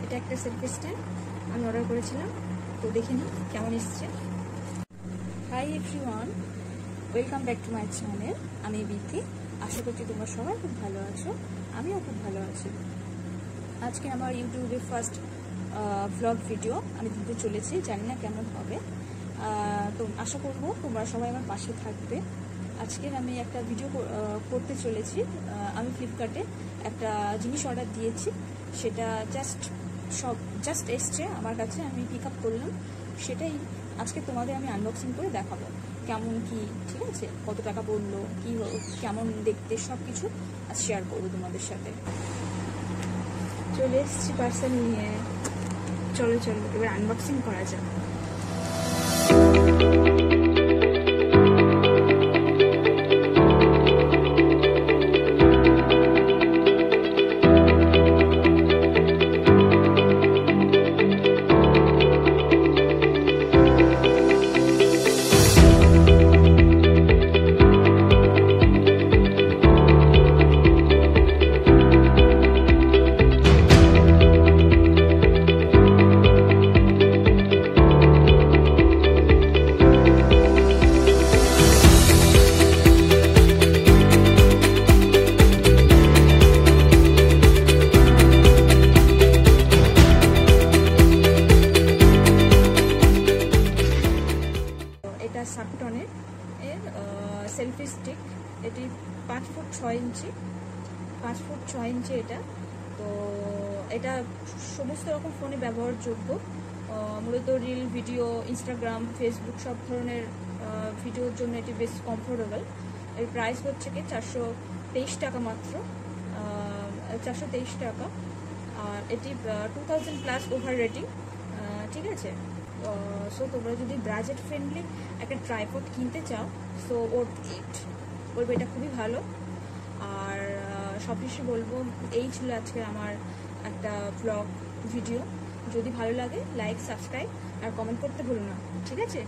এটা একটা selfie stand আমি অর্ডার করেছিলাম, তো দেখে নিই কেমন এসছে। Hi everyone, welcome back to my channel. আমি বিথি, আশা করছি তোমরা সবাই খুব ভালো আছো, আমিও খুব ভালো আছি। আজকে আমার ইউটিউবে ফার্স্ট ভ্লগ ভিডিও আমি দিতে চলেছি, জানি না কেমন হবে, তো আশা করব তোমরা সবাই আমার পাশে থাকবে। আজকের আমি একটা ভিডিও করতে চলেছি। আমি ফ্লিপকার্টে একটা জিনিস অর্ডার দিয়েছি, সেটা জাস্ট এসছে আমার কাছে, আমি পিক আপ করলাম। সেটাই আজকে তোমাদের আমি আনবক্সিং করে দেখাবো কেমন কি, ঠিক আছে, কত টাকা পড়লো, কি কেমন দেখতে, সব কিছু শেয়ার করবো তোমাদের সাথে। চলে এসছি পার্সেল নিয়ে, চলো এবার আনবক্সিং করা যাক। এটা সাকটনের সেলফি স্টিক, এটি 5 ফুট 6 ইঞ্চি এটা। তো এটা সমস্ত রকম ফোনে ব্যবহারযোগ্য, মূলত রিল ভিডিও, ইনস্টাগ্রাম, ফেসবুক সব ধরনের ভিডিওর জন্য এটি বেশ কমফোর্টেবল। এর প্রাইস হচ্ছে কি 423 টাকা মাত্র, 423 টাকা। আর এটি 2000+ ওভার রেটিং, ঠিক আছে। সো তোমরা যদি বাজেট ফ্রেন্ডলি একটা ট্রাইপড কিনতে চাও, সো বলবো এটা খুবই ভালো। আর সব কিছু বলবো, এই ছিল আজকে আমার একটা ব্লগ ভিডিও। যদি ভালো লাগে লাইক, সাবস্ক্রাইব আর কমেন্ট করতে ভুলো না, ঠিক আছে।